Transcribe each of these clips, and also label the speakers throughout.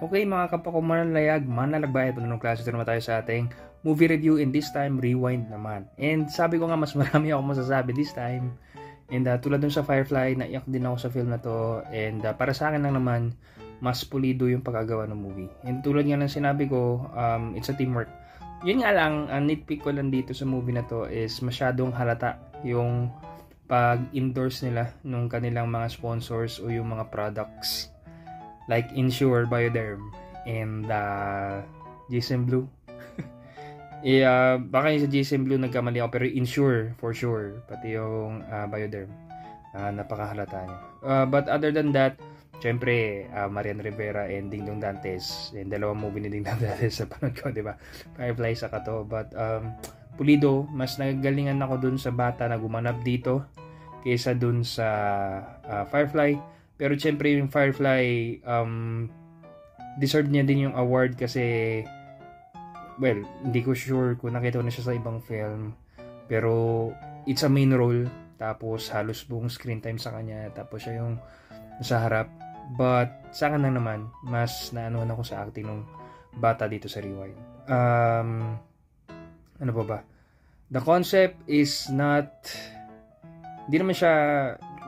Speaker 1: Okay mga kapwa ko manlalayag, manlalagbayad, punong klase naman tayo sa ating movie review, and this time, rewind naman. And sabi ko nga, mas marami ako masasabi this time. And tulad dun sa Firefly, naiyak din ako sa film na to. And para sa akin lang naman, mas pulido yung pagkagawa ng movie. And tulad nga ng sinabi ko, it's a teamwork. Yun nga lang, ang nitpick ko lang dito sa movie na to is masyadong halata yung pag-endorse nila nung kanilang mga sponsors o yung mga products. Like Ensure, Bioderm, and GSM Blue. Baka yung sa GSM Blue nagkamali ako, pero Ensure for sure, pati yung Bioderm, napakahalata niya. But other than that, syempre Marian Rivera and Ding Dong Dantes, and dalawang movie ni Ding Dong Dantes sa panood ko, diba? Firefly sa kato. But pulido, mas nagagalingan ako dun sa bata na gumanap dito kaysa dun sa Firefly. Pero syempre yung Firefly, deserve niya din yung award kasi, well, hindi ko sure kung nakita ko na siya sa ibang film. Pero it's a main role, tapos halos buong screen time sa kanya, tapos siya yung nasa harap. But sa akin lang naman, mas naanuhan ako sa acting ng bata dito sa Rewind. Ano ba? The concept is not, hindi naman siya,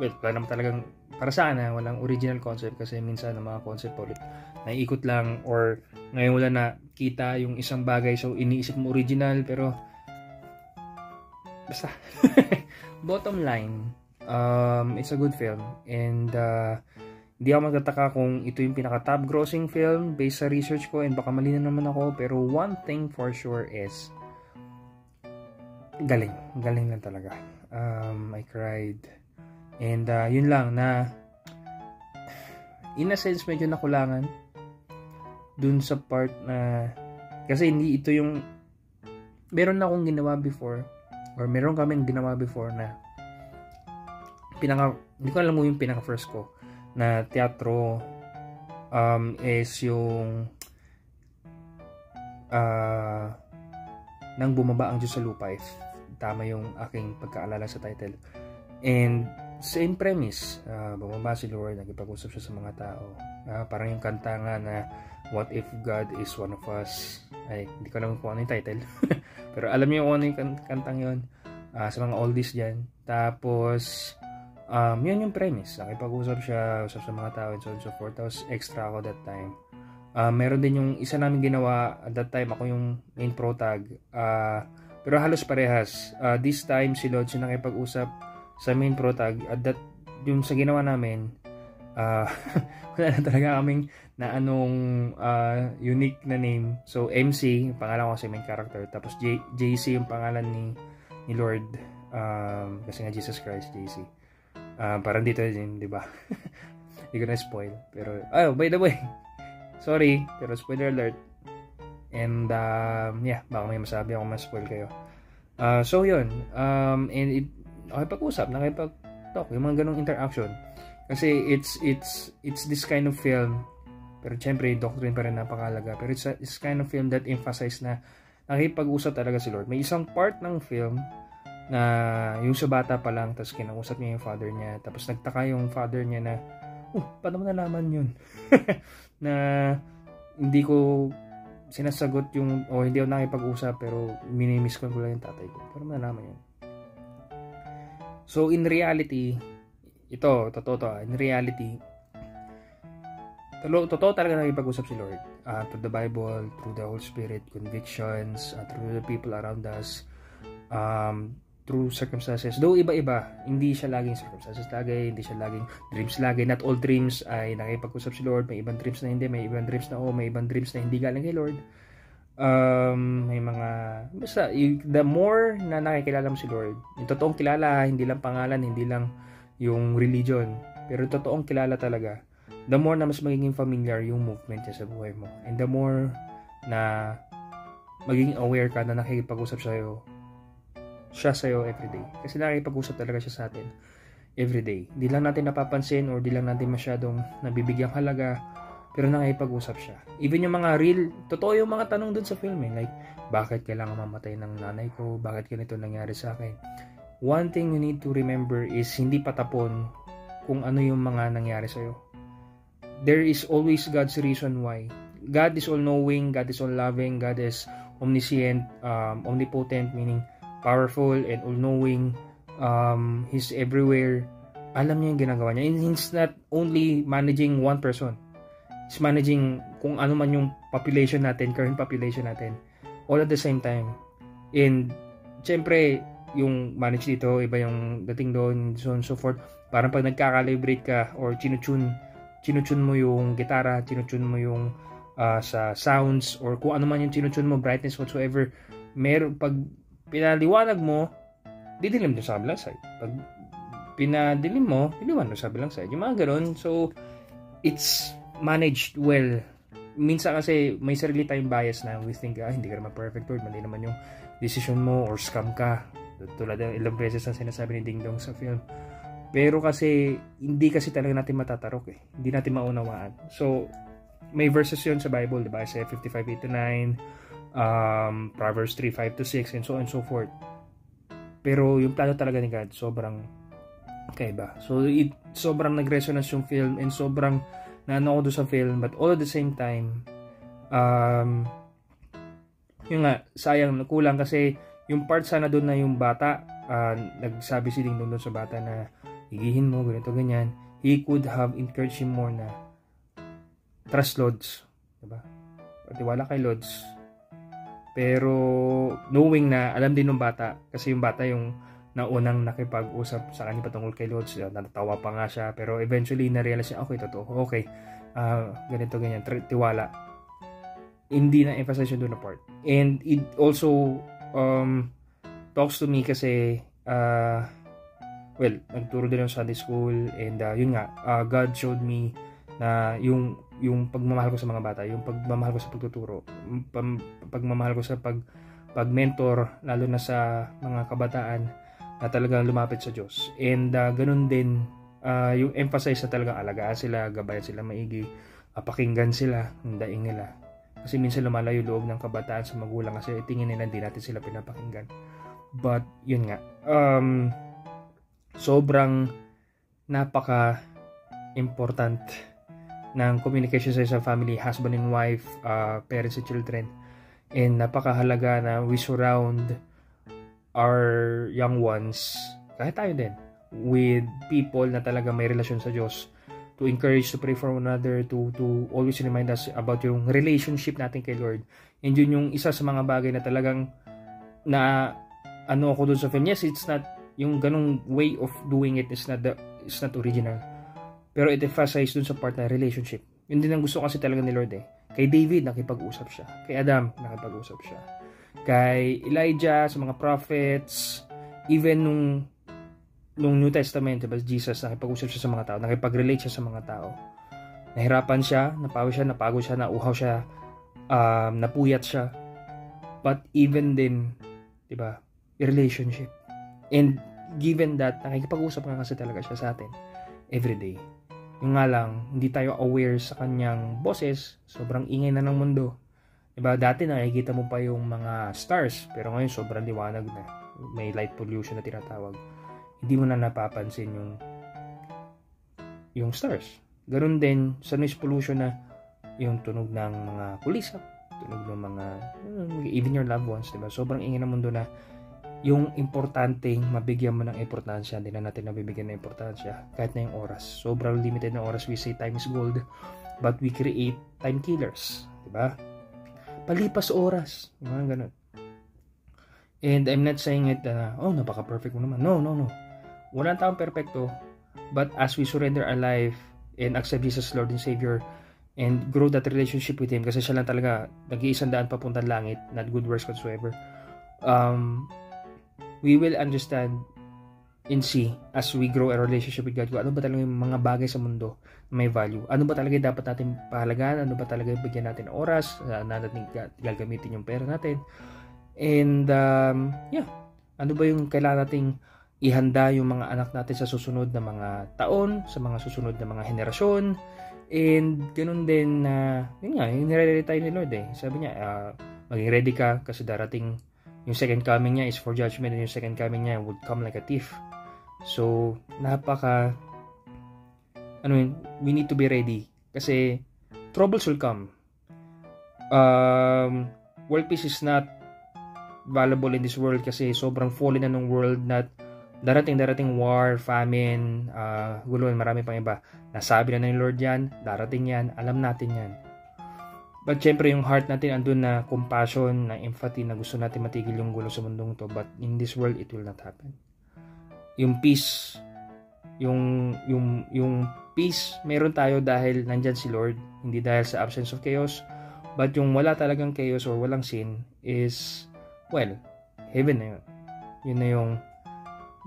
Speaker 1: well, wala naman talagang, para sa akin walang original concept kasi minsan ang mga concept ulit naiikot lang, or ngayon wala na kita yung isang bagay so iniisip mo original, pero basta bottom line, it's a good film, and hindi ako magtataka kung ito yung pinaka top grossing film based sa research ko, and baka mali na naman ako, pero one thing for sure is galing lang talaga. I cried. And yun lang na in a sense medyo nakulangan dun sa part na, kasi hindi ito yung meron na akong ginawa before, or meron kaming ginawa before na hindi ko alam mo yung pinaka first ko na teatro, is yung nang bumaba ang Diyos sa lupa, if tama yung aking pagkaalala sa title. And same premise, bumaba si Lord, nagipag-usap siya sa mga tao. Parang yung kanta nga na What If God Is One of Us. Ay, hindi ko alam kung ano yung title. Pero alam niyo kung ano yung kantang yun, sa mga oldies dyan. Tapos yun yung premise, nakipag-usap siya, usap sa mga tao, and so on and so forth. Tapos extra ako that time. Meron din yung isa namin ginawa at that time, ako yung main protag, pero halos parehas. This time si Lord yung nakipag-usap sa main protag, at that yung sa ginawa namin, wala na talaga kaming na anong unique na name. So MC yung pangalan ko kasi main character, tapos JC yung pangalan ni Lord, kasi nga Jesus Christ, JC. Parang dito din, di ba? Hindi ko na spoil, pero by the way, sorry, pero spoiler alert. And yeah, baka may masabi ako, mas spoil kayo. So yun, and nakipag-usap, nakipag-talk, yung mga ganong interaction. Kasi it's this kind of film, pero syempre doctrine pa rin napakalaga, pero it's kind of film that emphasize na nakipag-usap talaga si Lord. May isang part ng film na yung sa bata pa lang, tapos kinausap niya yung father niya, tapos nagtaka yung father niya na, paano mo nalaman yun? Na hindi ko sinasagot yung, hindi ako nakipag-usap, pero minimiss ko lang yung tatay ko. Pero nalaman yun. So in reality, ito, totoo to, in reality, totoo talaga nakipag-usap si Lord, through the Bible, through the Holy Spirit, convictions, through the people around us, through circumstances. Though iba-iba, hindi siya laging circumstances lagi, hindi siya laging dreams lagi. Not all dreams ay nakipag-usap si Lord. May ibang dreams na hindi, may ibang dreams na may ibang dreams na hindi galing kay Lord. May mga, basta, the more na nakikilala mo si Lord, yung totoong kilala, hindi lang pangalan, hindi lang yung religion, pero totoong kilala talaga, the more na mas magiging familiar yung movement niya sa buhay mo. And the more na magiging aware ka na nakikipag-usap siya sa'yo everyday. Kasi nakikipag-usap talaga siya sa atin everyday. Di lang natin napapansin, or di lang natin masyadong nabibigyang halaga, pero nakikipag-usap siya. Even yung mga real, totoo yung mga tanong dun sa film like, bakit kailangan mamatay ng nanay ko? Bakit ganito nangyari sa akin? One thing you need to remember is hindi patapon kung ano yung mga nangyari sa'yo. There is always God's reason why. God is all-knowing, God is all-loving, God is omniscient, omnipotent, meaning powerful and all-knowing. He's everywhere. Alam niya yung ginagawa niya. And he's not only managing one person. He's managing kung ano man yung population natin, current population natin, all at the same time. And, syempre, yung manage dito, iba yung dating doon, so on and so forth. Parang pag nagka-calibrate ka or tinutune mo yung gitara, tinutune mo yung sa sounds, or kung ano man yung tinutune mo, brightness whatsoever, pag pinaliwanag mo, didilim doon sa kabilang side. Pag pinadilim mo, diliwan doon sa kabilang side. Yung mga ganun. So, it's managed well. Minsan kasi may sarili tayong bias na we think, hindi ka naman perfect, Lord, mali naman yung decision mo, or scam ka. Tulad ng ilang beses na sinasabi ni Ding Dong sa film. Pero kasi, hindi kasi talaga natin matatarok eh. Hindi natin maunawaan. So, may verses yun sa Bible, diba? Isaiah 55:8-9, Proverbs 3:5-6, and so on and so forth. Pero yung plano talaga ni God, sobrang kaiba. So, sobrang nag-resonance yung film, and sobrang naano ko doon sa film, but all at the same time, yun nga, sayang, kulang kasi yung part sana doon na yung bata, nagsabi si Ding Dong doon sa bata na higihin mo, ganito, ganyan. He could have encouraged him more na trust Lods. Diba? Patiwala kay Lods. Pero, knowing na, alam din ng bata, kasi yung bata yung naunang nakipag-usap sa kanya patungkol kay Lods, natatawa pa nga siya, pero eventually, na-realize niya, okay, totoo, okay, ganito, ganyan, tiwala. Hindi na-emphasize yung doon na part. And it also, talks to me kasi, well, nagturo din ako sa Sunday school, and yun nga, God showed me na yung pagmamahal ko sa mga bata, yung pagmamahal ko sa pagtuturo, pagmamahal ko sa pag-mentor, lalo na sa mga kabataan na talagang lumapit sa Diyos. And ganun din, yung emphasize na talagang alagaan sila, gabayan sila maigi, pakinggan sila, ang daing nila. Kasi minsan lumalayo loob ng kabataan sa magulang kasi tingin nila hindi natin sila pinapakinggan. But, yun nga, sobrang napaka-important ng communication sa isang family, husband and wife, parents and children. And napakahalaga na we surround our young ones, kahit tayo din, with people na talaga may relasyon sa Diyos, to encourage, to pray for one another, to always remind us about yung relationship natin kay Lord. And yun yung isa sa mga bagay na talagang na ano ako dun sa film. Yes, it's not yung ganung way of doing it is not original. Pero it emphasizes dun sa part na relationship. Yun din ang gusto kasi talaga ni Lord eh. Kay David, nakipag-usap siya. Kay Adam, nakipag-usap siya. Kay Elijah, sa mga prophets, even nung New Testament, diba, Jesus, nakipag-usap siya sa mga tao, nakipag-relate siya sa mga tao. Nahirapan siya, napagod siya, nauhaw siya, napuyat siya. But even din, diba, relationship. And given that, nakikipag-usap nga kasi talaga siya sa atin everyday. Yung nga lang, hindi tayo aware sa kanyang boses, sobrang ingay na ng mundo. Diba, dati nakikita mo pa yung mga stars, pero ngayon sobrang liwanag na. May light pollution na tinatawag. Hindi mo na napapansin yung stars. Ganun din sa noise pollution na yung tunog ng mga kulisap, tunog ng mga even your loved ones, diba? Sobrang ingay ng mundo na yung importanteng mabigyan mo ng importansya, hindi na natin nabibigyan ng importansya kahit na yung oras. Sobrang limited na oras. We say time is gold, but we create time killers, diba? Palipas oras, mga ganun. And I'm not saying it napaka-perfect mo naman. No. Walang taong perfecto, but as we surrender our life and accept Jesus Lord and Savior and grow that relationship with Him, kasi siya lang talaga nag-iisang daan papuntang langit, not good works whatsoever, we will understand and see as we grow our relationship with God, kung ano ba talaga yung mga bagay sa mundo na may value, ano ba talaga dapat natin pahalagaan, ano ba talaga bigyan natin oras, na natin gagamitin yung pera natin, and ano ba yung kailangan nating ihanda yung mga anak natin sa susunod na mga taon, sa mga susunod na mga henerasyon. And ganun din na yun nga, yung nire-ready tayo ni Lord eh. Sabi niya, maging ready ka kasi darating yung second coming niya is for judgment, and yung second coming niya would come like a thief. So we need to be ready kasi troubles will come. world peace is not valuable in this world kasi sobrang fallen na ng world na darating war, famine, gulo, marami pang iba. Nasabi na ng Lord yan, darating yan, alam natin yan. But syempre yung heart natin andun na compassion, na empathy, na gusto natin matigil yung gulo sa mundong to, but in this world it will not happen. Yung peace, yung peace meron tayo dahil nandyan si Lord, hindi dahil sa absence of chaos. But yung wala talagang chaos or walang sin is, well, heaven na yun. Yun na yung,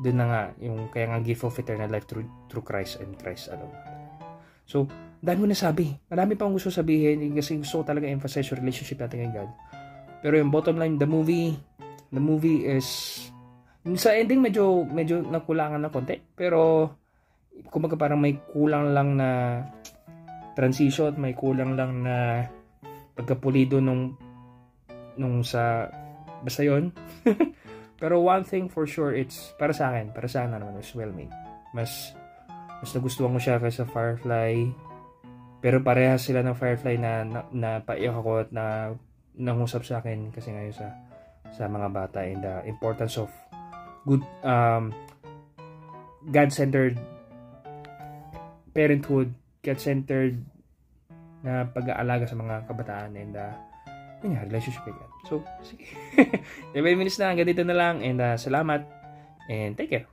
Speaker 1: dun na nga, yung kaya nga gift of eternal life through Christ and Christ alone. So, dahil mo nasabi, marami pang gusto sabihin kasi gusto ko talaga emphasize yung relationship natin kay God. Pero yung bottom line, the movie is, sa ending medyo nakulangan na konti. Pero, kumbaga parang may kulang lang na transition, may kulang lang na pagkapulido nung sa, basta yun. Pero one thing for sure, it's, para sa akin naman, it's well made. Mas nagustuhan ko siya kaysa Firefly. Pero parehas sila ng Firefly na paiyak ako at na nangusap sa akin kasi ngayon sa mga bata and the importance of good God-centered parenthood, God-centered na pag-aalaga sa mga kabataan and yun nga, relationship with God. So, sige. 11 minutes na, hanggang dito na lang and salamat and take care.